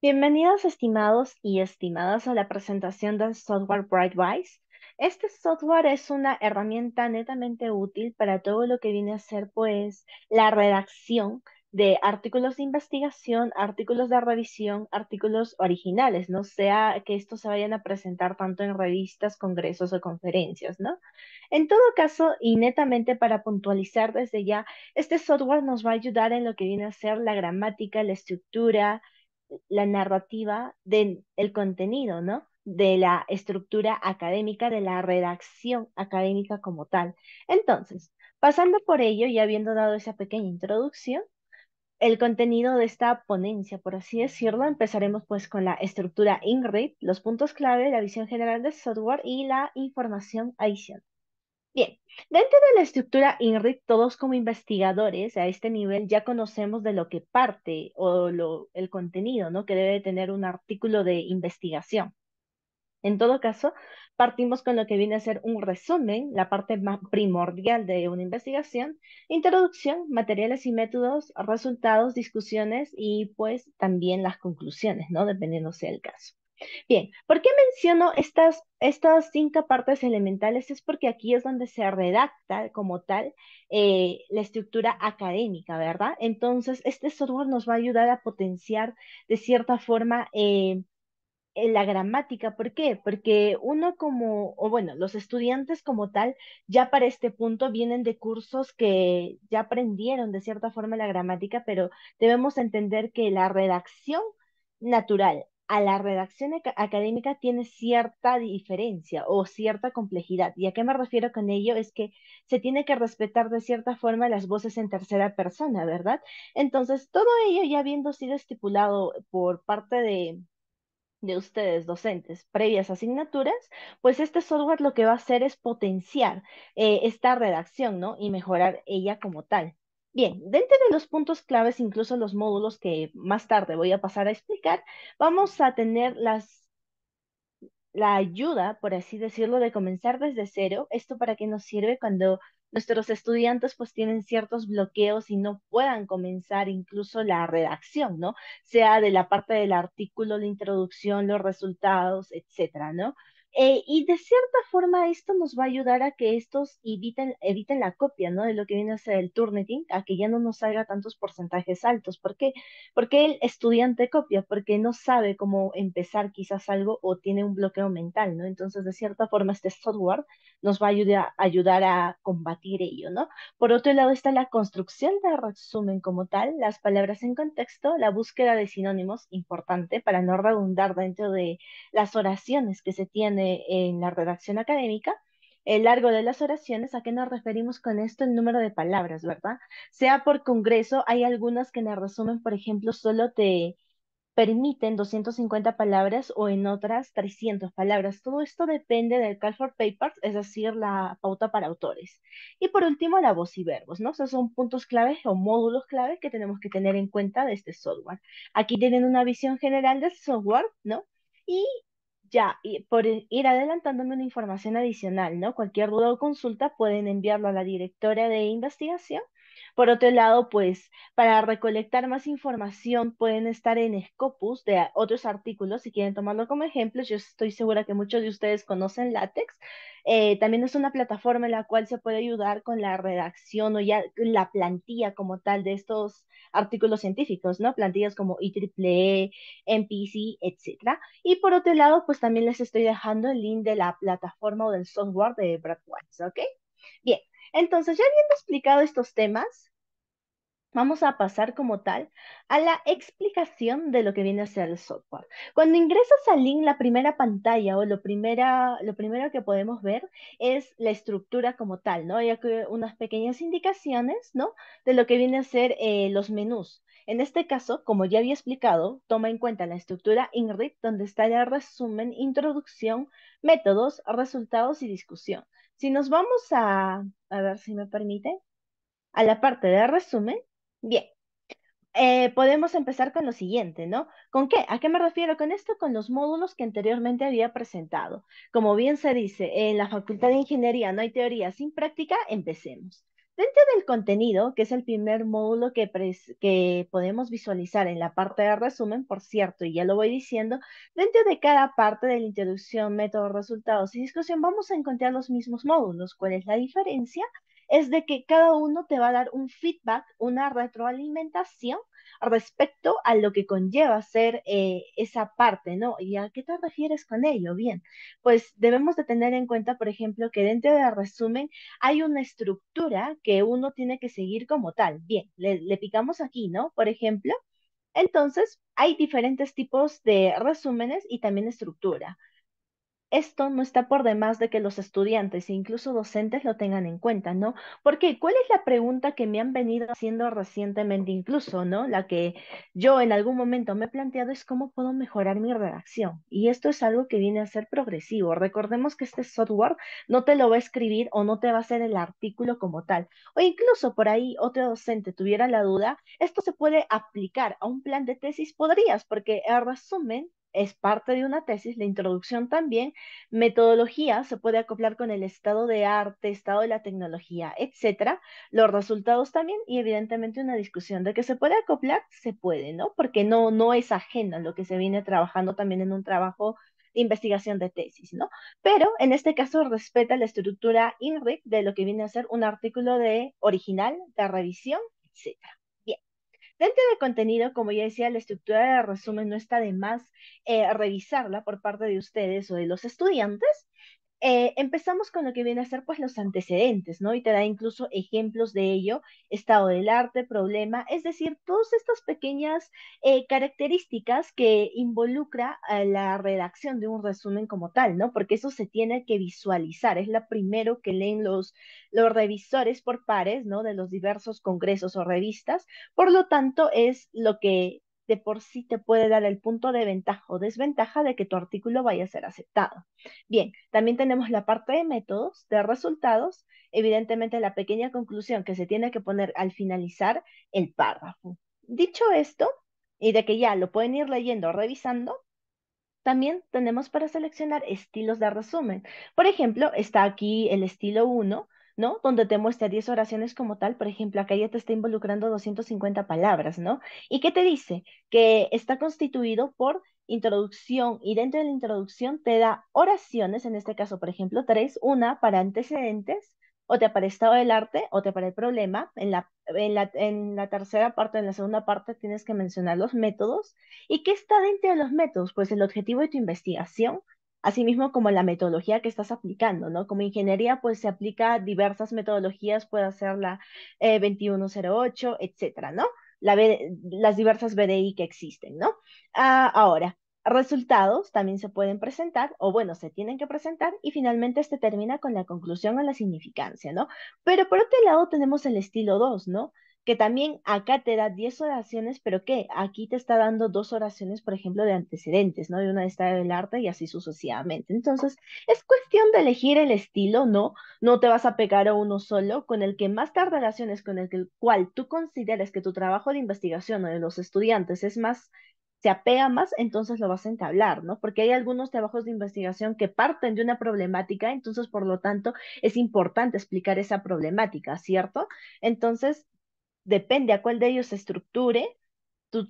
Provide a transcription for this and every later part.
Bienvenidos, estimados y estimadas, a la presentación del software Brightwise. Este software es una herramienta netamente útil para todo lo que viene a ser, pues, la redacción de artículos de investigación, artículos de revisión, artículos originales, no sea que estos se vayan a presentar tanto en revistas, congresos o conferencias, ¿no? En todo caso, y netamente para puntualizar desde ya, este software nos va a ayudar en lo que viene a ser la gramática, la estructura, la narrativa del el contenido, ¿no? De la estructura académica, de la redacción académica como tal. Entonces, pasando por ello y habiendo dado esa pequeña introducción, el contenido de esta ponencia, por así decirlo, empezaremos pues con la estructura INRID, los puntos clave, la visión general del software y la información adicional. Bien, dentro de la estructura INRID, todos como investigadores a este nivel ya conocemos de lo que parte el contenido, ¿no? Que debe tener un artículo de investigación. En todo caso, partimos con lo que viene a ser un resumen, la parte más primordial de una investigación, introducción, materiales y métodos, resultados, discusiones y pues también las conclusiones, ¿no? Dependiendo sea el caso. Bien, ¿por qué menciono estas cinco partes elementales? Es porque aquí es donde se redacta como tal la estructura académica, ¿verdad? Entonces, este software nos va a ayudar a potenciar de cierta forma la gramática. ¿Por qué? Porque uno como, o bueno, los estudiantes como tal, ya para este punto vienen de cursos que ya aprendieron de cierta forma la gramática, pero debemos entender que la redacción natural a la redacción académica tiene cierta diferencia o cierta complejidad. ¿Y a qué me refiero con ello? Es que se tiene que respetar de cierta forma las voces en tercera persona, ¿verdad? Entonces, todo ello ya habiendo sido estipulado por parte de ustedes, docentes, previas asignaturas, pues este software lo que va a hacer es potenciar esta redacción, ¿no? Y mejorar ella como tal. Bien, dentro de los puntos claves, incluso los módulos que más tarde voy a pasar a explicar, vamos a tener la ayuda, por así decirlo, de comenzar desde cero. ¿Esto para qué nos sirve cuando nuestros estudiantes pues tienen ciertos bloqueos y no puedan comenzar incluso la redacción, ¿no? Sea de la parte del artículo, la introducción, los resultados, etcétera, ¿no? Y de cierta forma esto nos va a ayudar a que estos eviten la copia, ¿no? De lo que viene a ser el Turnitin, a que ya no nos salga tantos porcentajes altos. ¿Por qué? Porque el estudiante copia, porque no sabe cómo empezar quizás algo o tiene un bloqueo mental, ¿no? Entonces, de cierta forma, este software nos va a ayudar a combatir ello, ¿no? Por otro lado está la construcción de resumen como tal, las palabras en contexto, la búsqueda de sinónimos, importante para no redundar dentro de las oraciones que se tiene en la redacción académica. El largo de las oraciones, ¿a qué nos referimos con esto? El número de palabras, ¿verdad? Sea por congreso, hay algunas que en el resumen, por ejemplo, solo te permiten 250 palabras o en otras 300 palabras. Todo esto depende del Call for Papers, es decir, la pauta para autores. Y por último, la voz y verbos, ¿no? Esos son puntos claves o módulos clave que tenemos que tener en cuenta de este software. Aquí tienen una visión general del software, ¿no? Y ya, y por ir adelantándome una información adicional, ¿no? Cualquier duda o consulta pueden enviarlo a la directora de investigación. Por otro lado, pues para recolectar más información pueden estar en Scopus de otros artículos, si quieren tomarlo como ejemplo. Yo estoy segura que muchos de ustedes conocen LaTeX. También es una plataforma en la cual se puede ayudar con la redacción o ya la plantilla como tal de estos artículos científicos, ¿no? Plantillas como IEEE, MPC, etcétera. Y por otro lado, pues también les estoy dejando el link de la plataforma o del software de Brightwise, ¿ok? Bien, entonces ya habiendo explicado estos temas, vamos a pasar como tal a la explicación de lo que viene a ser el software. Cuando ingresas al link, la primera pantalla o lo primero que podemos ver es la estructura como tal, ¿no? Hay aquí unas pequeñas indicaciones, ¿no? De lo que viene a ser los menús. En este caso, como ya había explicado, toma en cuenta la estructura INRID, donde está el resumen, introducción, métodos, resultados y discusión. Si nos vamos a ver si me permite, a la parte de resumen, bien, podemos empezar con lo siguiente, ¿no? ¿Con qué? ¿A qué me refiero con esto? Con los módulos que anteriormente había presentado. Como bien se dice, en la Facultad de Ingeniería no hay teoría sin práctica, empecemos. Dentro del contenido, que es el primer módulo que podemos visualizar en la parte de resumen, por cierto, y ya lo voy diciendo, dentro de cada parte de la introducción, métodos, resultados y discusión vamos a encontrar los mismos módulos. ¿Cuál es la diferencia? Es de que cada uno te va a dar un feedback, una retroalimentación respecto a lo que conlleva ser esa parte, ¿no? ¿Y a qué te refieres con ello? Bien, pues debemos de tener en cuenta, por ejemplo, que dentro del resumen hay una estructura que uno tiene que seguir como tal. Bien, le picamos aquí, ¿no? Por ejemplo, entonces hay diferentes tipos de resúmenes y también estructura. Esto no está por demás de que los estudiantes e incluso docentes lo tengan en cuenta, ¿no? Porque, ¿cuál es la pregunta que me han venido haciendo recientemente incluso, ¿no? La que yo en algún momento me he planteado es cómo puedo mejorar mi redacción. Y esto es algo que viene a ser progresivo. Recordemos que este software no te lo va a escribir o no te va a hacer el artículo como tal. O incluso por ahí otro docente tuviera la duda, esto se puede aplicar a un plan de tesis, podrías, porque el resumen es parte de una tesis, la introducción también, metodología se puede acoplar con el estado de arte, estado de la tecnología, etcétera, los resultados también y evidentemente una discusión de que se puede acoplar, se puede, ¿no? Porque no es ajeno a lo que se viene trabajando también en un trabajo de investigación de tesis, ¿no? Pero en este caso respeta la estructura INRIC de lo que viene a ser un artículo de original, de revisión, etcétera. Bien. Dentro del contenido, como ya decía, la estructura de resumen no está de más revisarla por parte de ustedes o de los estudiantes. Empezamos con lo que viene a ser pues los antecedentes, ¿no? Y te da incluso ejemplos de ello, estado del arte, problema, es decir, todas estas pequeñas características que involucra a la redacción de un resumen como tal, ¿no? Porque eso se tiene que visualizar, es la primero que leen los revisores por pares, ¿no? De los diversos congresos o revistas, por lo tanto es lo que de por sí te puede dar el punto de ventaja o desventaja de que tu artículo vaya a ser aceptado. Bien, también tenemos la parte de métodos, de resultados, evidentemente la pequeña conclusión que se tiene que poner al finalizar el párrafo. Dicho esto, y de que ya lo pueden ir leyendo o revisando, también tenemos para seleccionar estilos de resumen. Por ejemplo, está aquí el estilo uno, ¿no? Donde te muestra 10 oraciones como tal. Por ejemplo, acá ya te está involucrando 250 palabras, ¿no? ¿Y qué te dice? Que está constituido por introducción y dentro de la introducción te da oraciones, en este caso, por ejemplo, tres, una para antecedentes, otra para estado del arte, otra para el problema. En la tercera parte, en la segunda parte, tienes que mencionar los métodos. ¿Y qué está dentro de los métodos? Pues el objetivo de tu investigación, asimismo como la metodología que estás aplicando, ¿no? Como ingeniería, pues se aplica diversas metodologías, puede ser la 2108, etcétera, ¿no? Las diversas BDI que existen, ¿no? Ahora, resultados también se pueden presentar, o bueno, se tienen que presentar, y finalmente este termina con la conclusión o la significancia, ¿no? Pero por otro lado tenemos el estilo 2, ¿no? Que también acá te da 10 oraciones, pero ¿qué? Aquí te está dando dos oraciones, por ejemplo, de antecedentes, ¿no? De una de historia del arte y así sucesivamente. Entonces, es cuestión de elegir el estilo, ¿no? No te vas a pegar a uno solo, con el que más te relaciones, con el cual tú consideres que tu trabajo de investigación o de los estudiantes es más, se apega más, entonces lo vas a entablar, ¿no? Porque hay algunos trabajos de investigación que parten de una problemática, entonces, por lo tanto, es importante explicar esa problemática, ¿cierto? Entonces, depende a cuál de ellos se estructure,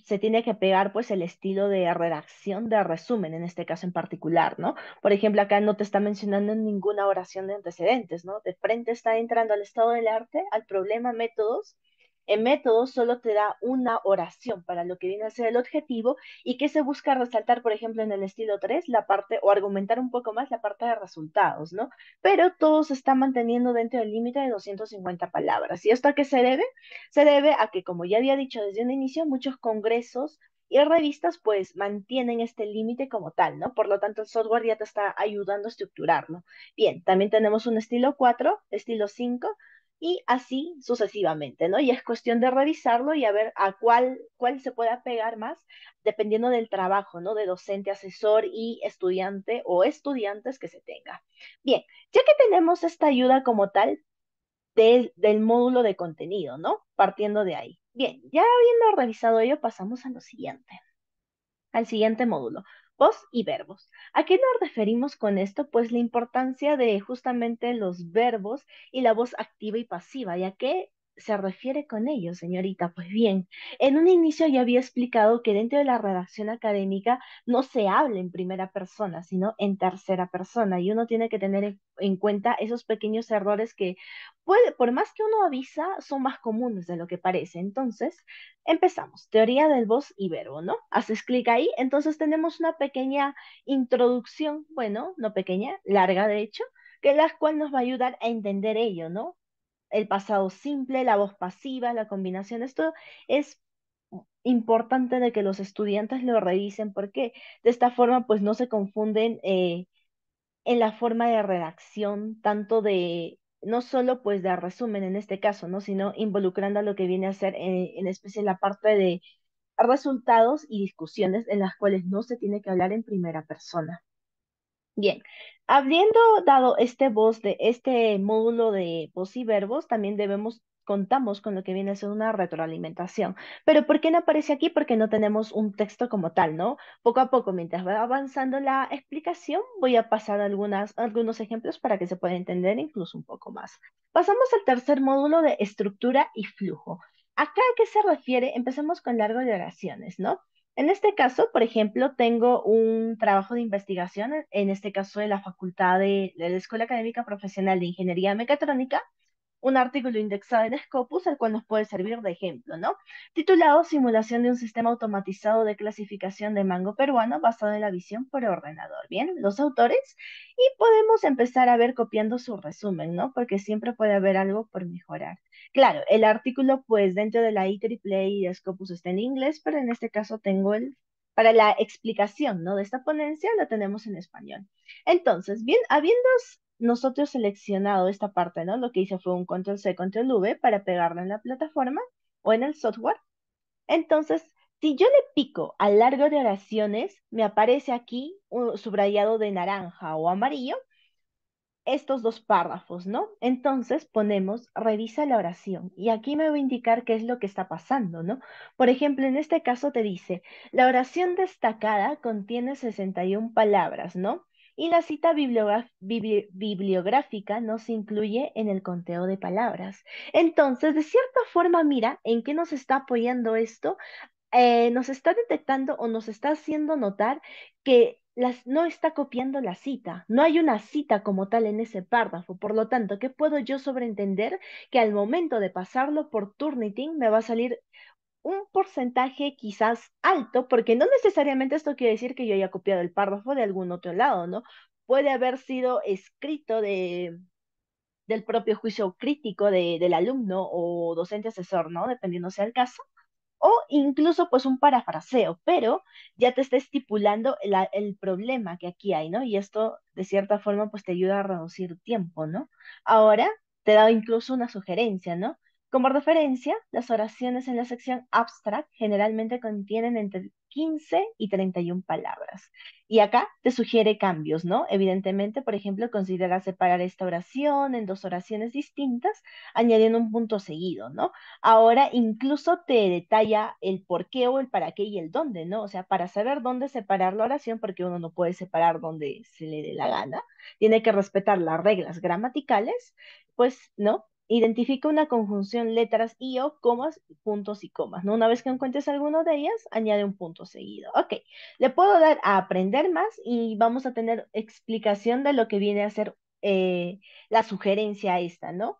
se tiene que pegar pues el estilo de redacción de resumen, en este caso en particular, ¿no? Por ejemplo, acá no te está mencionando ninguna oración de antecedentes, ¿no? De frente está entrando al estado del arte, al problema métodos. En métodos solo te da una oración para lo que viene a ser el objetivo y que se busca resaltar, por ejemplo, en el estilo 3 la parte o argumentar un poco más la parte de resultados, ¿no? Pero todo se está manteniendo dentro del límite de 250 palabras. ¿Y esto a qué se debe? Se debe a que, como ya había dicho desde un inicio, muchos congresos y revistas pues mantienen este límite como tal, ¿no? Por lo tanto, el software ya te está ayudando a estructurarlo. Bien, también tenemos un estilo 4, estilo 5 y así sucesivamente, ¿no? Y es cuestión de revisarlo y a ver a cuál se puede apegar más dependiendo del trabajo, ¿no? De docente, asesor y estudiante o estudiantes que se tenga. Bien, ya que tenemos esta ayuda como tal, del módulo de contenido, ¿no? Partiendo de ahí. Bien, ya habiendo revisado ello, pasamos a lo siguiente. al siguiente módulo, voz y verbos. ¿A qué nos referimos con esto? Pues la importancia de justamente los verbos y la voz activa y pasiva. ¿Y a qué se refiere con ello, señorita? Pues bien, en un inicio ya había explicado que dentro de la redacción académica no se habla en primera persona, sino en tercera persona. Y uno tiene que tener en cuenta esos pequeños errores que puede, por más que uno avisa, son más comunes de lo que parece. Entonces, empezamos. Teoría del voz y verbo, ¿no? Haces clic ahí, entonces tenemos una pequeña introducción, bueno, no pequeña, larga de hecho, que la cual nos va a ayudar a entender ello, ¿no? El pasado simple, la voz pasiva, la combinación. Esto es importante de que los estudiantes lo revisen porque de esta forma pues no se confunden en la forma de redacción, tanto de, no solo pues de resumen en este caso, ¿no? Sino involucrando a lo que viene a ser en especial la parte de resultados y discusiones en las cuales no se tiene que hablar en primera persona. Bien, habiendo dado este voz de este módulo de voz y verbos, también contamos con lo que viene a ser una retroalimentación. Pero ¿por qué no aparece aquí? Porque no tenemos un texto como tal, ¿no? Poco a poco, mientras va avanzando la explicación, voy a pasar algunos ejemplos para que se pueda entender incluso un poco más. Pasamos al tercer módulo de estructura y flujo. ¿Acá a qué se refiere? Empezamos con largo de oraciones, ¿no? En este caso, por ejemplo, tengo un trabajo de investigación, en este caso de la Facultad de la Escuela Académica Profesional de Ingeniería Mecatrónica, un artículo indexado en Scopus, el cual nos puede servir de ejemplo, ¿no? Titulado Simulación de un sistema automatizado de clasificación de mango peruano basado en la visión por ordenador. Bien, los autores, y podemos empezar a ver copiando su resumen, ¿no? Porque siempre puede haber algo por mejorar. Claro, el artículo, pues dentro de la IEEE y de Scopus está en inglés, pero en este caso tengo para la explicación, ¿no? De esta ponencia, la tenemos en español. Entonces, bien, habiendo nosotros seleccionado esta parte, ¿no? Lo que hice fue un control C, control V para pegarlo en la plataforma o en el software. Entonces, si yo le pico al largo de oraciones, me aparece aquí un subrayado de naranja o amarillo estos dos párrafos, ¿no? Entonces ponemos revisa la oración y aquí me va a indicar qué es lo que está pasando, ¿no? Por ejemplo, en este caso te dice, la oración destacada contiene 61 palabras, ¿no? Y la cita bibliográfica no se incluye en el conteo de palabras. Entonces, de cierta forma, mira, ¿en qué nos está apoyando esto? Nos está detectando o nos está haciendo notar que no está copiando la cita. No hay una cita como tal en ese párrafo. Por lo tanto, ¿qué puedo yo sobreentender? Que al momento de pasarlo por Turnitin me va a salir un porcentaje quizás alto, porque no necesariamente esto quiere decir que yo haya copiado el párrafo de algún otro lado, ¿no? Puede haber sido escrito del propio juicio crítico del alumno o docente asesor, ¿no? Dependiendo sea el caso o incluso pues un parafraseo, pero ya te está estipulando el problema que aquí hay, ¿no? Y esto de cierta forma pues te ayuda a reducir tiempo, ¿no? Ahora te da incluso una sugerencia, ¿no? Como referencia, las oraciones en la sección abstract generalmente contienen entre 15 y 31 palabras. Y acá te sugiere cambios, ¿no? Evidentemente, por ejemplo, considera separar esta oración en dos oraciones distintas, añadiendo un punto seguido, ¿no? Ahora incluso te detalla el por qué o el para qué y el dónde, ¿no? O sea, para saber dónde separar la oración, porque uno no puede separar donde se le dé la gana, tiene que respetar las reglas gramaticales, pues, ¿no? Identifica una conjunción letras y o comas, puntos y comas, ¿no? Una vez que encuentres alguno de ellas, añade un punto seguido. Ok, le puedo dar a aprender más y vamos a tener explicación de lo que viene a ser la sugerencia esta, ¿no?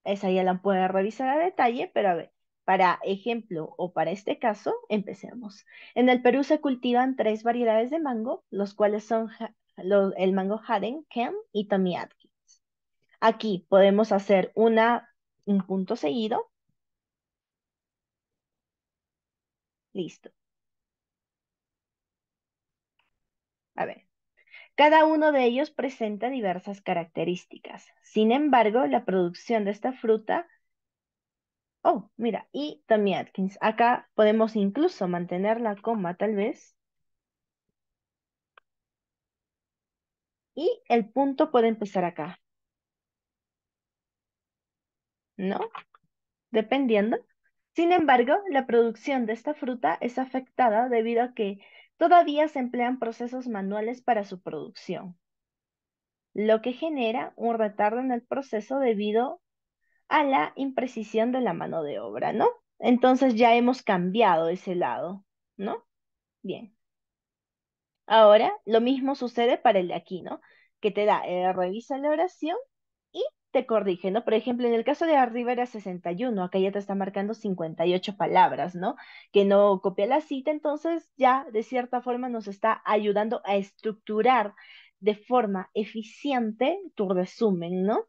Esa ya la puede revisar a detalle, pero a ver, para ejemplo o para este caso, empecemos. En el Perú se cultivan tres variedades de mango, los cuales son el mango Haden, Ken y Tommy Atkins. Aquí podemos hacer un punto seguido. Listo. A ver. Cada uno de ellos presenta diversas características. Sin embargo, la producción de esta fruta. Oh, mira, y Tommy Atkins. Acá podemos incluso mantener la coma, tal vez. Y el punto puede empezar acá, ¿no? Dependiendo. Sin embargo, la producción de esta fruta es afectada debido a que todavía se emplean procesos manuales para su producción, lo que genera un retardo en el proceso debido a la imprecisión de la mano de obra, ¿no? Entonces ya hemos cambiado ese lado, ¿no? Bien. Ahora, lo mismo sucede para el de aquí, ¿no? Que te da, revisa la oración y te corrige, ¿no? Por ejemplo, en el caso de arriba era 61, acá ya te está marcando 58 palabras, ¿no? Que no copia la cita, entonces ya de cierta forma nos está ayudando a estructurar de forma eficiente tu resumen, ¿no?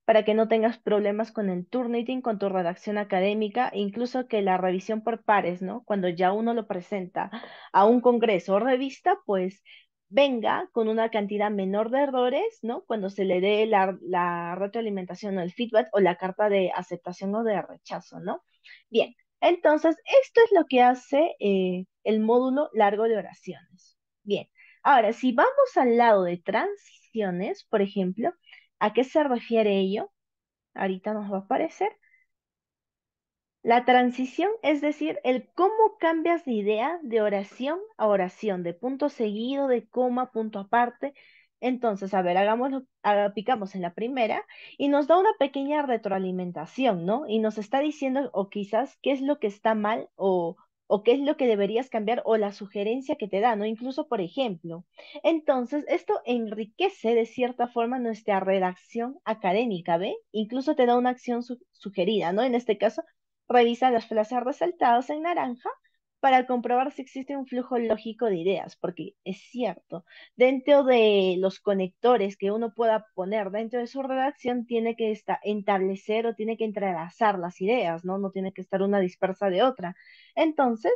Para que no tengas problemas con el Turnitin, con tu redacción académica, e incluso que la revisión por pares, ¿no? Cuando ya uno lo presenta a un congreso o revista, pues venga con una cantidad menor de errores, ¿no? Cuando se le dé la retroalimentación o el feedback o la carta de aceptación o de rechazo, ¿no? Bien, entonces esto es lo que hace el módulo largo de oraciones. Bien, ahora si vamos al lado de transiciones, por ejemplo, ¿a qué se refiere ello? Ahorita nos va a aparecer. La transición, es decir, el cómo cambias de idea de oración a oración, de punto seguido, de coma, punto aparte. Entonces, a ver, hagámoslo, picamos en la primera y nos da una pequeña retroalimentación, ¿no? Y nos está diciendo, o quizás, qué es lo que está mal o qué es lo que deberías cambiar o la sugerencia que te da, ¿no? Incluso, por ejemplo. Entonces, esto enriquece de cierta forma nuestra redacción académica, ¿ve? Incluso te da una acción sugerida, ¿no? En este caso revisa las frases resaltadas en naranja para comprobar si existe un flujo lógico de ideas, porque es cierto, dentro de los conectores que uno pueda poner dentro de su redacción, tiene que establecer o tiene que entrelazar las ideas, ¿no? No tiene que estar una dispersa de otra. Entonces,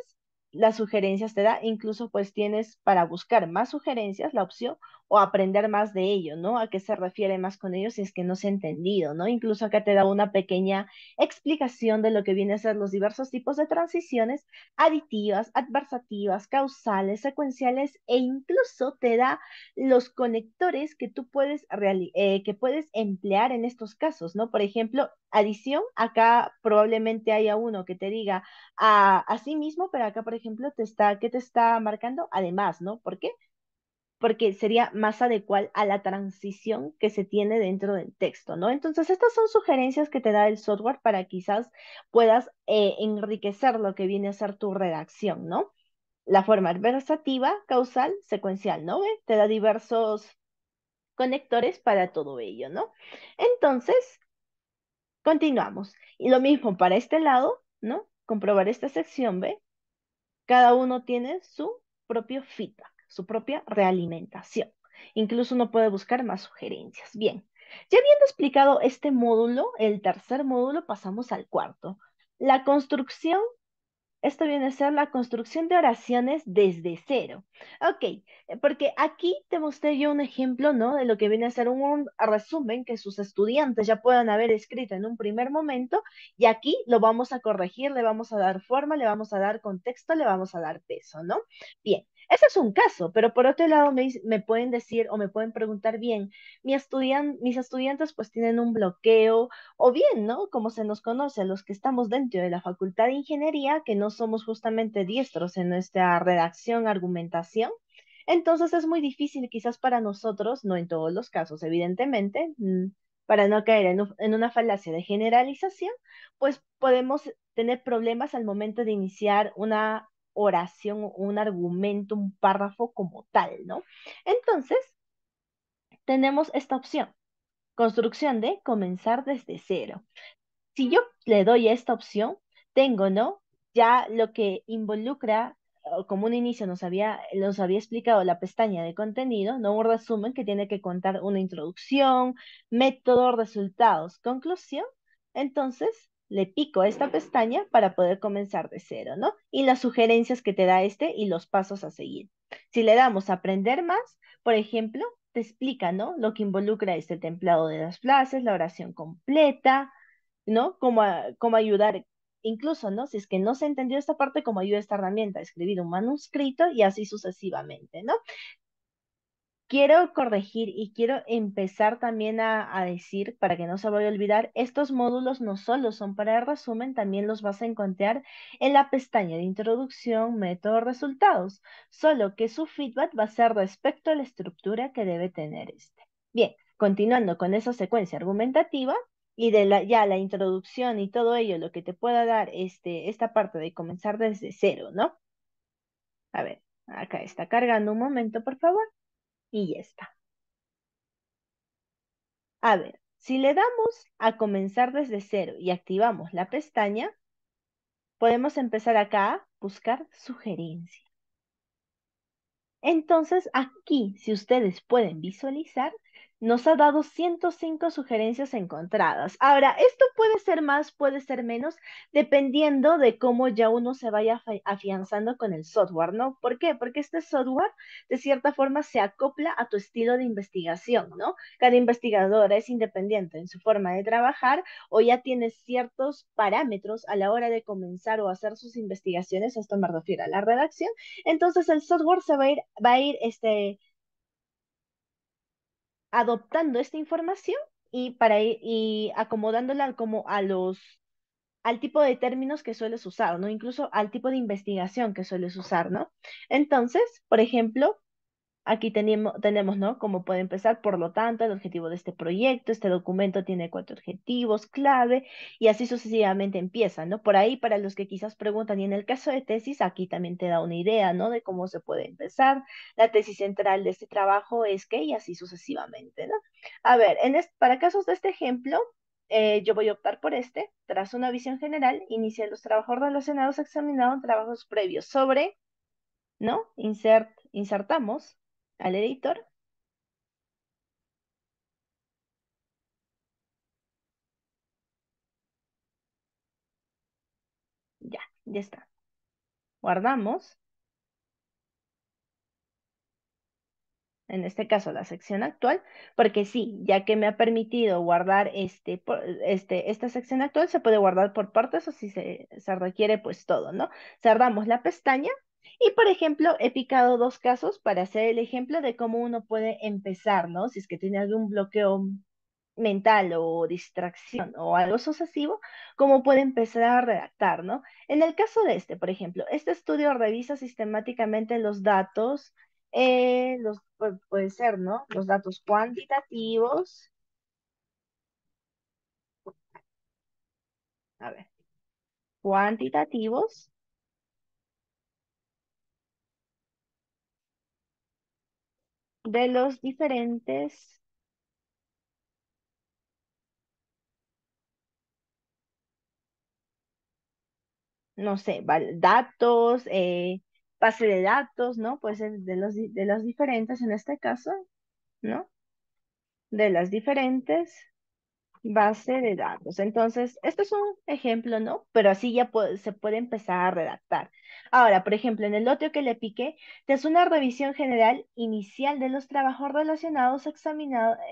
las sugerencias te da, incluso pues tienes para buscar más sugerencias la opción o aprender más de ello, ¿no? ¿A qué se refiere más con ello si es que no se ha entendido, ¿no? Incluso acá te da una pequeña explicación de lo que viene a ser los diversos tipos de transiciones aditivas, adversativas, causales, secuenciales e incluso te da los conectores que tú puedes, que puedes emplear en estos casos, ¿no? Por ejemplo, adición, acá probablemente haya uno que te diga a sí mismo, pero acá, por ejemplo, ¿qué te está marcando? Además, ¿no? ¿Por qué? Porque sería más adecuado a la transición que se tiene dentro del texto, ¿no? Entonces, estas son sugerencias que te da el software para quizás puedas enriquecer lo que viene a ser tu redacción, ¿no? La forma adversativa, causal, secuencial, ¿no? ¿Ve? Te da diversos conectores para todo ello, ¿no? Entonces, continuamos. Y lo mismo para este lado, ¿no? Comprobar esta sección, ¿ve? Cada uno tiene su propio feedback, su propia realimentación. Incluso uno puede buscar más sugerencias. Bien, ya habiendo explicado este módulo, el tercer módulo, pasamos al cuarto. La construcción, esto viene a ser la construcción de oraciones desde cero. Ok, porque aquí te mostré yo un ejemplo, ¿no? De lo que viene a ser un resumen que sus estudiantes ya puedan haber escrito en un primer momento y aquí lo vamos a corregir, le vamos a dar forma, le vamos a dar contexto, le vamos a dar peso, ¿no? Bien, ese es un caso, pero por otro lado me pueden decir o me pueden preguntar, bien, mis estudiantes pues tienen un bloqueo o bien, ¿no? Como se nos conoce a los que estamos dentro de la Facultad de Ingeniería, que no somos justamente diestros en nuestra redacción, argumentación. Entonces es muy difícil quizás para nosotros, no en todos los casos, evidentemente, para no caer en una falacia de generalización, pues podemos tener problemas al momento de iniciar una oración, un argumento, un párrafo como tal, ¿no? Entonces, tenemos esta opción, construcción de comenzar desde cero. Si yo le doy esta opción, tengo, ¿no? Ya lo que involucra, o como un inicio nos había explicado la pestaña de contenido, ¿no? Un resumen que tiene que contar una introducción, método, resultados, conclusión. Entonces, le pico a esta pestaña para poder comenzar de cero, ¿no? Y las sugerencias que te da este y los pasos a seguir. Si le damos a aprender más, por ejemplo, te explica, ¿no? Lo que involucra este templado de las frases, la oración completa, ¿no? Cómo ayudar, incluso, ¿no? Si es que no se entendió esta parte, cómo ayuda esta herramienta a escribir un manuscrito y así sucesivamente, ¿no? Quiero corregir y quiero empezar también a decir, para que no se vaya a olvidar, estos módulos no solo son para el resumen, también los vas a encontrar en la pestaña de introducción, método, resultados, solo que su feedback va a ser respecto a la estructura que debe tener este. Bien, continuando con esa secuencia argumentativa y de ya la introducción y todo ello, lo que te pueda dar esta parte de comenzar desde cero, ¿no? A ver, acá está cargando un momento, por favor, y ya está. A ver, si le damos a comenzar desde cero y activamos la pestaña, podemos empezar acá a buscar sugerencias. Entonces, aquí, si ustedes pueden visualizar, nos ha dado 105 sugerencias encontradas. Ahora, esto puede ser más, puede ser menos, dependiendo de cómo ya uno se vaya afianzando con el software, ¿no? ¿Por qué? Porque este software, de cierta forma, se acopla a tu estilo de investigación, ¿no? Cada investigador es independiente en su forma de trabajar o ya tiene ciertos parámetros a la hora de comenzar o hacer sus investigaciones, esto me refiero a la redacción, entonces el software va a ir adoptando esta información y para ir y acomodándola como al tipo de términos que sueles usar, ¿no? Incluso al tipo de investigación que sueles usar, ¿no? Entonces, por ejemplo, aquí tenemos, ¿no? Cómo puede empezar, por lo tanto, el objetivo de este proyecto, este documento tiene 4 objetivos clave y así sucesivamente empieza, ¿no? Por ahí, para los que quizás preguntan, y en el caso de tesis, aquí también te da una idea, ¿no? De cómo se puede empezar. La tesis central de este trabajo es que, y así sucesivamente, ¿no? A ver, para casos de este ejemplo, yo voy a optar por este. Tras una visión general, inicia los trabajos relacionados examinados trabajos previos sobre, ¿no? Insertamos al editor, ya está. Guardamos, en este caso la sección actual, porque sí, ya que me ha permitido guardar esta sección actual, se puede guardar por partes o si se requiere, pues todo, ¿no? Cerramos la pestaña y, por ejemplo, he picado dos casos para hacer el ejemplo de cómo uno puede empezar, ¿no? Si es que tiene algún bloqueo mental o distracción o algo sucesivo, cómo puede empezar a redactar, ¿no? En el caso de este, por ejemplo, este estudio revisa sistemáticamente los datos, puede ser, ¿no? Los datos cuantitativos, a ver, cuantitativos de los diferentes, no sé, datos, base de datos, ¿no? Pues de los diferentes en este caso, ¿no? De las diferentes base de datos. Entonces, esto es un ejemplo, ¿no? Pero así ya se puede empezar a redactar. Ahora, por ejemplo, en el otro que le piqué, te hace una revisión general inicial de los trabajos relacionados,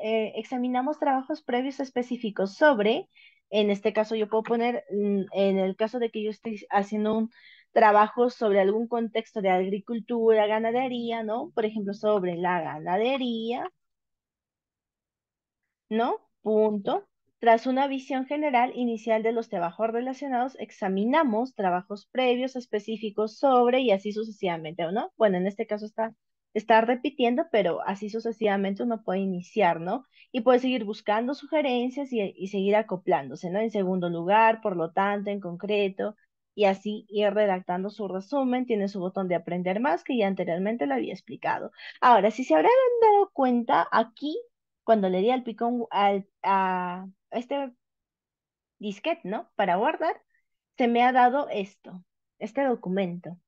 examinamos trabajos previos específicos sobre, en este caso yo puedo poner, en el caso de que yo esté haciendo un trabajo sobre algún contexto de agricultura, ganadería, ¿no? Por ejemplo, sobre la ganadería, ¿no? Punto. Tras una visión general inicial de los trabajos relacionados, examinamos trabajos previos específicos sobre y así sucesivamente, ¿o no? Bueno, en este caso está repitiendo, pero así sucesivamente uno puede iniciar, ¿no? Y puede seguir buscando sugerencias y seguir acoplándose, ¿no? En segundo lugar, por lo tanto, en concreto, y así ir redactando su resumen. Tiene su botón de aprender más, que ya anteriormente lo había explicado. Ahora, si se habrán dado cuenta, aquí cuando le di al picón a este disquete, ¿no? Para guardar, se me ha dado este documento.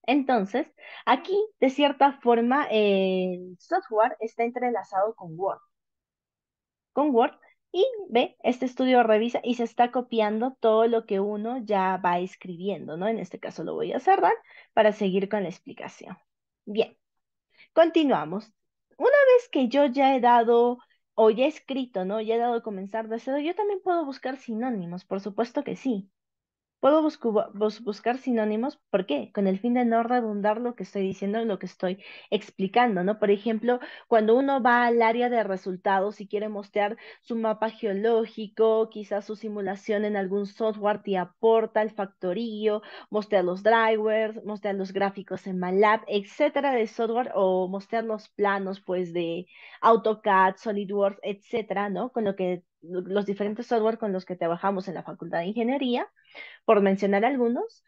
Entonces, aquí, de cierta forma, el software está entrelazado con Word, y ve, este estudio revisa y se está copiando todo lo que uno ya va escribiendo, ¿no? En este caso lo voy a cerrar para seguir con la explicación. Bien. Continuamos. Una vez que yo ya he dado o ya he escrito, ¿no? Ya he dado comenzar de cero, yo también puedo buscar sinónimos, por supuesto que sí. Puedo buscar sinónimos, ¿por qué? Con el fin de no redundar lo que estoy diciendo, lo que estoy explicando, ¿no? Por ejemplo, cuando uno va al área de resultados y quiere mostrar su mapa geológico, quizás su simulación en algún software te aporta el factorío, mostrar los drivers, mostrar los gráficos en MATLAB, etcétera, de software, o mostrar los planos, pues, de AutoCAD, SolidWorks, etcétera, ¿no? Con lo que los diferentes software con los que trabajamos en la Facultad de Ingeniería por mencionar algunos,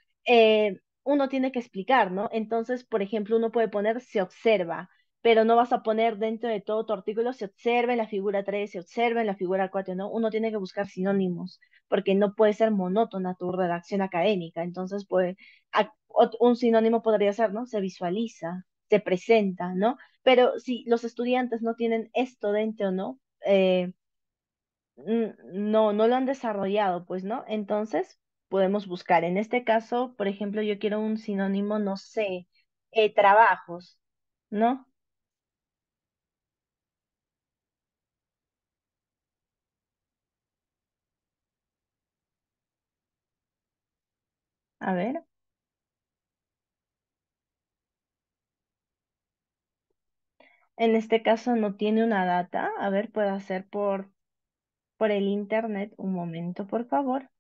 uno tiene que explicar, ¿no? Entonces, por ejemplo, uno puede poner se observa, pero no vas a poner dentro de todo tu artículo se observa en la figura 3, se observa en la figura 4, ¿no? Uno tiene que buscar sinónimos, porque no puede ser monótona tu redacción académica. Entonces, pues, un sinónimo podría ser, ¿no? Se visualiza, se presenta, ¿no? Pero si los estudiantes no tienen esto dentro, ¿no? No lo han desarrollado, pues, ¿no? Entonces, podemos buscar. En este caso, por ejemplo, yo quiero un sinónimo, no sé, trabajos, ¿no? A ver, en este caso no tiene una data. A ver, puedo hacer por el internet. Un momento, por favor.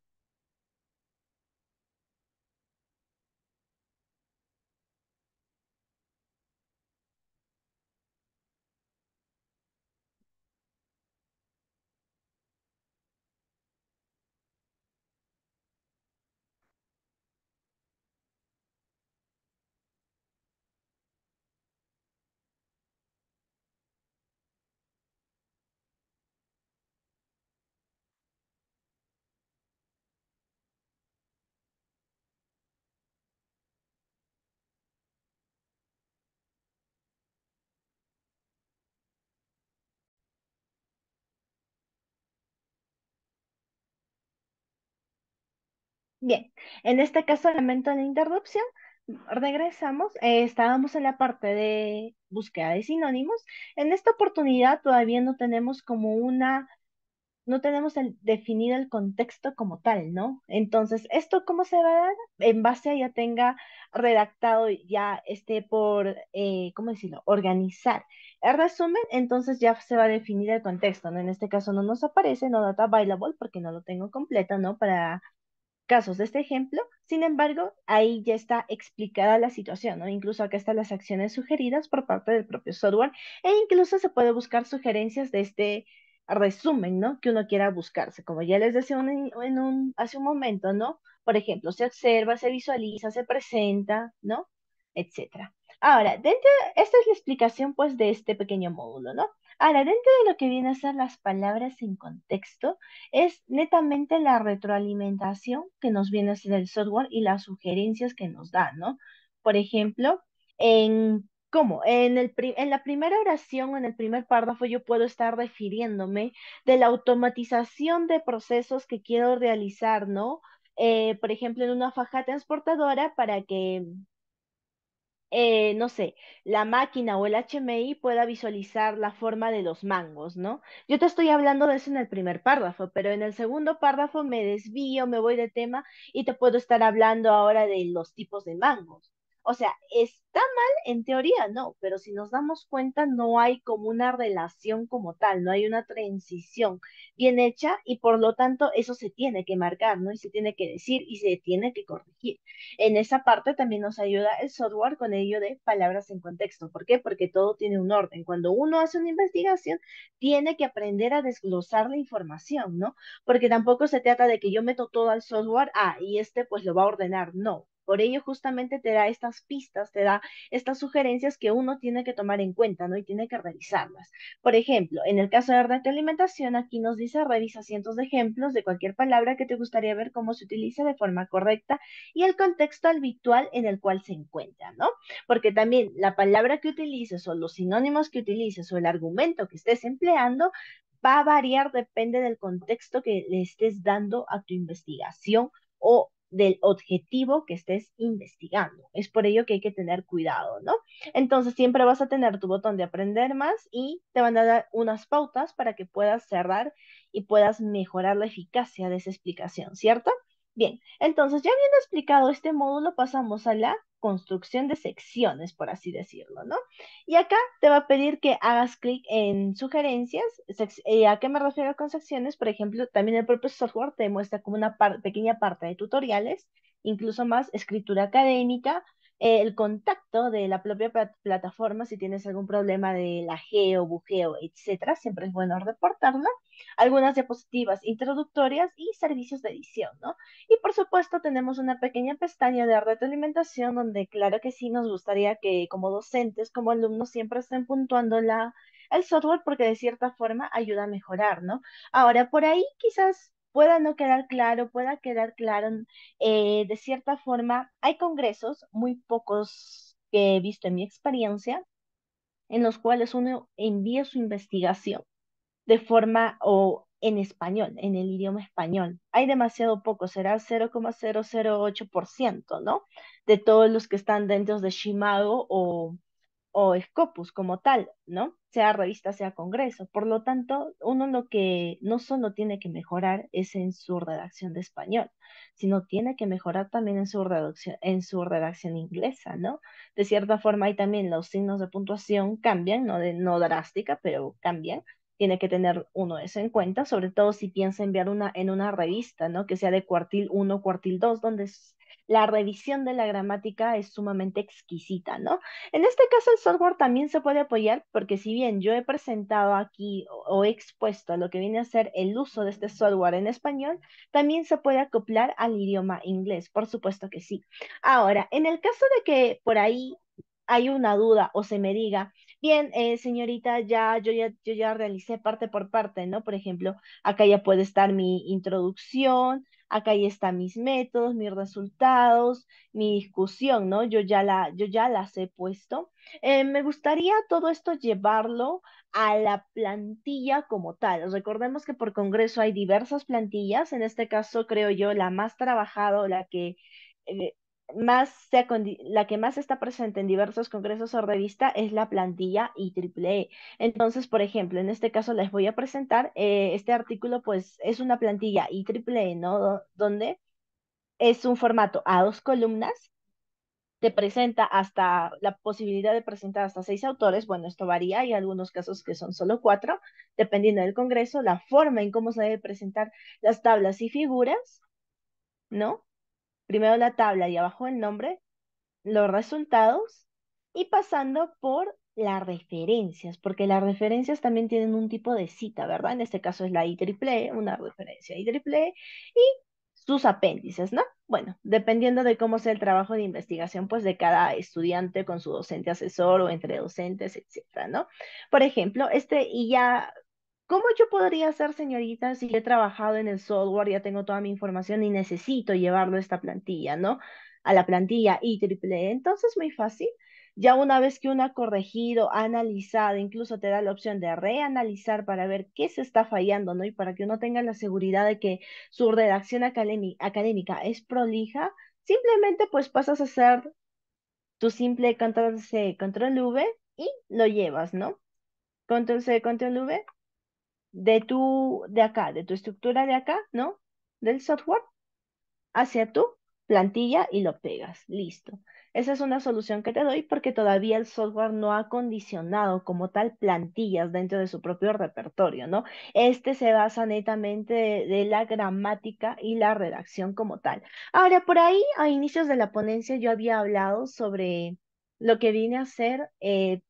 Bien, en este caso lamento la interrupción. Regresamos. Estábamos en la parte de búsqueda de sinónimos. En esta oportunidad todavía no tenemos como una no tenemos definido el contexto como tal, ¿no? Entonces, ¿esto cómo se va a dar? En base a ya tenga redactado, ya esté por, ¿cómo decirlo? Organizar el resumen, entonces ya se va a definir el contexto, ¿no? En este caso no nos aparece, no data available, porque no lo tengo completo, ¿no? Para casos de este ejemplo. Sin embargo, ahí ya está explicada la situación, ¿no? Incluso acá están las acciones sugeridas por parte del propio software e incluso se puede buscar sugerencias de este resumen, ¿no? Que uno quiera buscarse. Como ya les decía hace un momento, ¿no? Por ejemplo, se observa, se visualiza, se presenta, ¿no? Etcétera. Ahora, esta es la explicación, pues, de este pequeño módulo, ¿no? Ahora, dentro de lo que viene a ser las palabras en contexto, es netamente la retroalimentación que nos viene a hacer el software y las sugerencias que nos da, ¿no? Por ejemplo, ¿cómo? En la primera oración o en el primer párrafo yo puedo estar refiriéndome de la automatización de procesos que quiero realizar, ¿no? Por ejemplo, en una faja transportadora para que no sé, la máquina o el HMI pueda visualizar la forma de los mangos, ¿no? Yo te estoy hablando de eso en el primer párrafo, pero en el segundo párrafo me desvío, me voy de tema y te puedo estar hablando ahora de los tipos de mangos. O sea, está mal en teoría, no, pero si nos damos cuenta no hay como una relación como tal, no hay una transición bien hecha y por lo tanto eso se tiene que marcar, ¿no? Y se tiene que decir y se tiene que corregir. En esa parte también nos ayuda el software con ello de palabras en contexto. ¿Por qué? Porque todo tiene un orden. Cuando uno hace una investigación, tiene que aprender a desglosar la información, ¿no? Porque tampoco se trata de que yo meto todo al software, y este pues lo va a ordenar. No. Por ello justamente te da estas pistas, te da estas sugerencias que uno tiene que tomar en cuenta, ¿no? Y tiene que revisarlas. Por ejemplo, en el caso de retroalimentación, aquí nos dice revisa cientos de ejemplos de cualquier palabra que te gustaría ver cómo se utiliza de forma correcta y el contexto habitual en el cual se encuentra, ¿no? Porque también la palabra que utilices o los sinónimos que utilices o el argumento que estés empleando va a variar, depende del contexto que le estés dando a tu investigación o del objetivo que estés investigando. Es por ello que hay que tener cuidado, ¿no? Entonces siempre vas a tener tu botón de aprender más y te van a dar unas pautas para que puedas cerrar y puedas mejorar la eficacia de esa explicación, ¿cierto? Bien, entonces ya habiendo explicado este módulo, pasamos a la construcción de secciones, por así decirlo, ¿no? Y acá te va a pedir que hagas clic en sugerencias. ¿A qué me refiero con secciones? Por ejemplo, también el propio software te muestra como una pequeña parte de tutoriales, incluso más escritura académica, el contacto de la propia plataforma, si tienes algún problema de lageo, bujeo, etcétera, siempre es bueno reportarlo, algunas diapositivas introductorias y servicios de edición, ¿no? Y por supuesto tenemos una pequeña pestaña de retroalimentación donde claro que sí nos gustaría que como docentes, como alumnos, siempre estén puntuando el software porque de cierta forma ayuda a mejorar, ¿no? Ahora, por ahí quizás pueda no quedar claro, pueda quedar claro, de cierta forma, hay congresos, muy pocos que he visto en mi experiencia, en los cuales uno envía su investigación de forma o en español, en el idioma español. Hay demasiado poco, será 0,008%, ¿no? De todos los que están dentro de Shimago o Scopus como tal, ¿no? Sea revista, sea congreso. Por lo tanto, uno lo que no solo tiene que mejorar es en su redacción de español, sino tiene que mejorar también en su redacción inglesa, ¿no? De cierta forma, hay también los signos de puntuación cambian, no drástica, pero cambian. Tiene que tener uno eso en cuenta, sobre todo si piensa enviar en una revista, ¿no? Que sea de cuartil uno, cuartil 2, donde la revisión de la gramática es sumamente exquisita, ¿no? En este caso, el software también se puede apoyar porque si bien yo he presentado aquí o he expuesto lo que viene a ser el uso de este software en español, también se puede acoplar al idioma inglés, por supuesto que sí. Ahora, en el caso de que por ahí hay una duda o se me diga, bien, señorita, yo ya realicé parte por parte, ¿no? Por ejemplo, acá ya puede estar mi introducción, acá ya están mis métodos, mis resultados, mi discusión, ¿no? Yo ya las he puesto. Me gustaría todo esto llevarlo a la plantilla como tal. Recordemos que por congreso hay diversas plantillas. En este caso, creo yo, la más trabajada, eh, la que más está presente en diversos congresos o revistas es la plantilla IEEE. Entonces, por ejemplo, en este caso les voy a presentar este artículo, pues es una plantilla IEEE, ¿no? Donde es un formato a dos columnas, te presenta hasta la posibilidad de presentar hasta seis autores. Bueno, esto varía, hay algunos casos que son solo cuatro, dependiendo del congreso, la forma en cómo se debe presentar las tablas y figuras, ¿no? Primero la tabla y abajo el nombre, los resultados y pasando por las referencias, porque las referencias también tienen un tipo de cita, ¿verdad? En este caso es la IEEE, una referencia IEEE, y sus apéndices, ¿no? Bueno, dependiendo de cómo sea el trabajo de investigación, pues de cada estudiante con su docente asesor o entre docentes, etcétera, ¿no? Por ejemplo, y ya, ¿cómo yo podría hacer, señorita, si yo he trabajado en el software, ya tengo toda mi información y necesito llevarlo a esta plantilla, ¿no? A la plantilla IEEE. Entonces, muy fácil. Ya una vez que uno ha corregido, ha analizado, incluso te da la opción de reanalizar para ver qué se está fallando, ¿no? Y para que uno tenga la seguridad de que su redacción académica es prolija, simplemente pues pasas a hacer tu simple control C, control V y lo llevas, ¿no? Control C, control V de acá, de tu estructura de acá, ¿no? Del software hacia tu plantilla y lo pegas. Listo. Esa es una solución que te doy porque todavía el software no ha condicionado como tal plantillas dentro de su propio repertorio, ¿no? Este se basa netamente de la gramática y la redacción como tal. Ahora, por ahí, a inicios de la ponencia, yo había hablado sobre lo que viene a ser,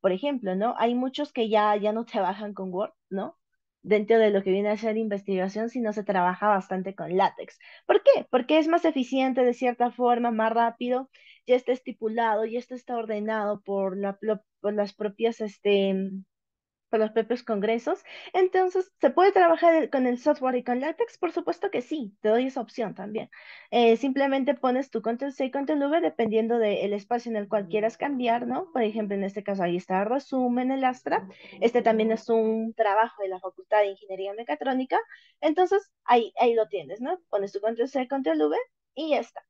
por ejemplo, ¿no? Hay muchos que ya no trabajan con Word, ¿no? Dentro de lo que viene a ser investigación, sino se trabaja bastante con látex. ¿Por qué? Porque es más eficiente de cierta forma, más rápido, ya está estipulado, ya está ordenado por por las propias, por los propios congresos. Entonces, ¿se puede trabajar con el software y con LaTeX? Por supuesto que sí, te doy esa opción también. Simplemente pones tu control C y control V dependiendo del espacio en el cual quieras cambiar, ¿no? Por ejemplo, en este caso ahí está el resumen, el Astra. Este también es un trabajo de la Facultad de Ingeniería Mecatrónica. Entonces, ahí lo tienes, ¿no? Pones tu control C, control V y ya está.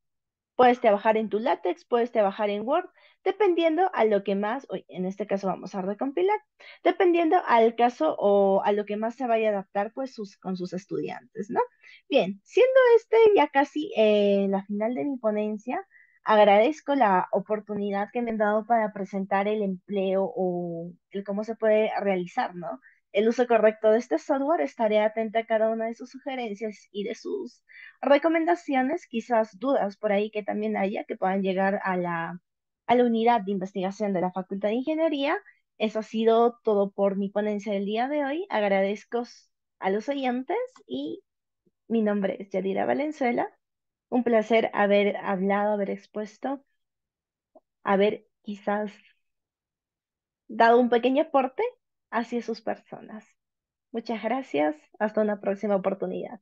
Puedes trabajar en tu LaTeX, puedes trabajar en Word, dependiendo a lo que más, uy, en este caso vamos a recompilar, dependiendo al caso o a lo que más se vaya a adaptar pues con sus estudiantes, ¿no? Bien, siendo este ya casi la final de mi ponencia, agradezco la oportunidad que me han dado para presentar el empleo o el cómo se puede realizar, ¿no? El uso correcto de este software. Estaré atenta a cada una de sus sugerencias y de sus recomendaciones, quizás dudas por ahí que también haya que puedan llegar a la unidad de investigación de la Facultad de Ingeniería. Eso ha sido todo por mi ponencia del día de hoy. Agradezco a los oyentes y mi nombre es Yadira Valenzuela. Un placer haber hablado, haber expuesto, haber quizás dado un pequeño aporte hacia sus personas. Muchas gracias. Hasta una próxima oportunidad.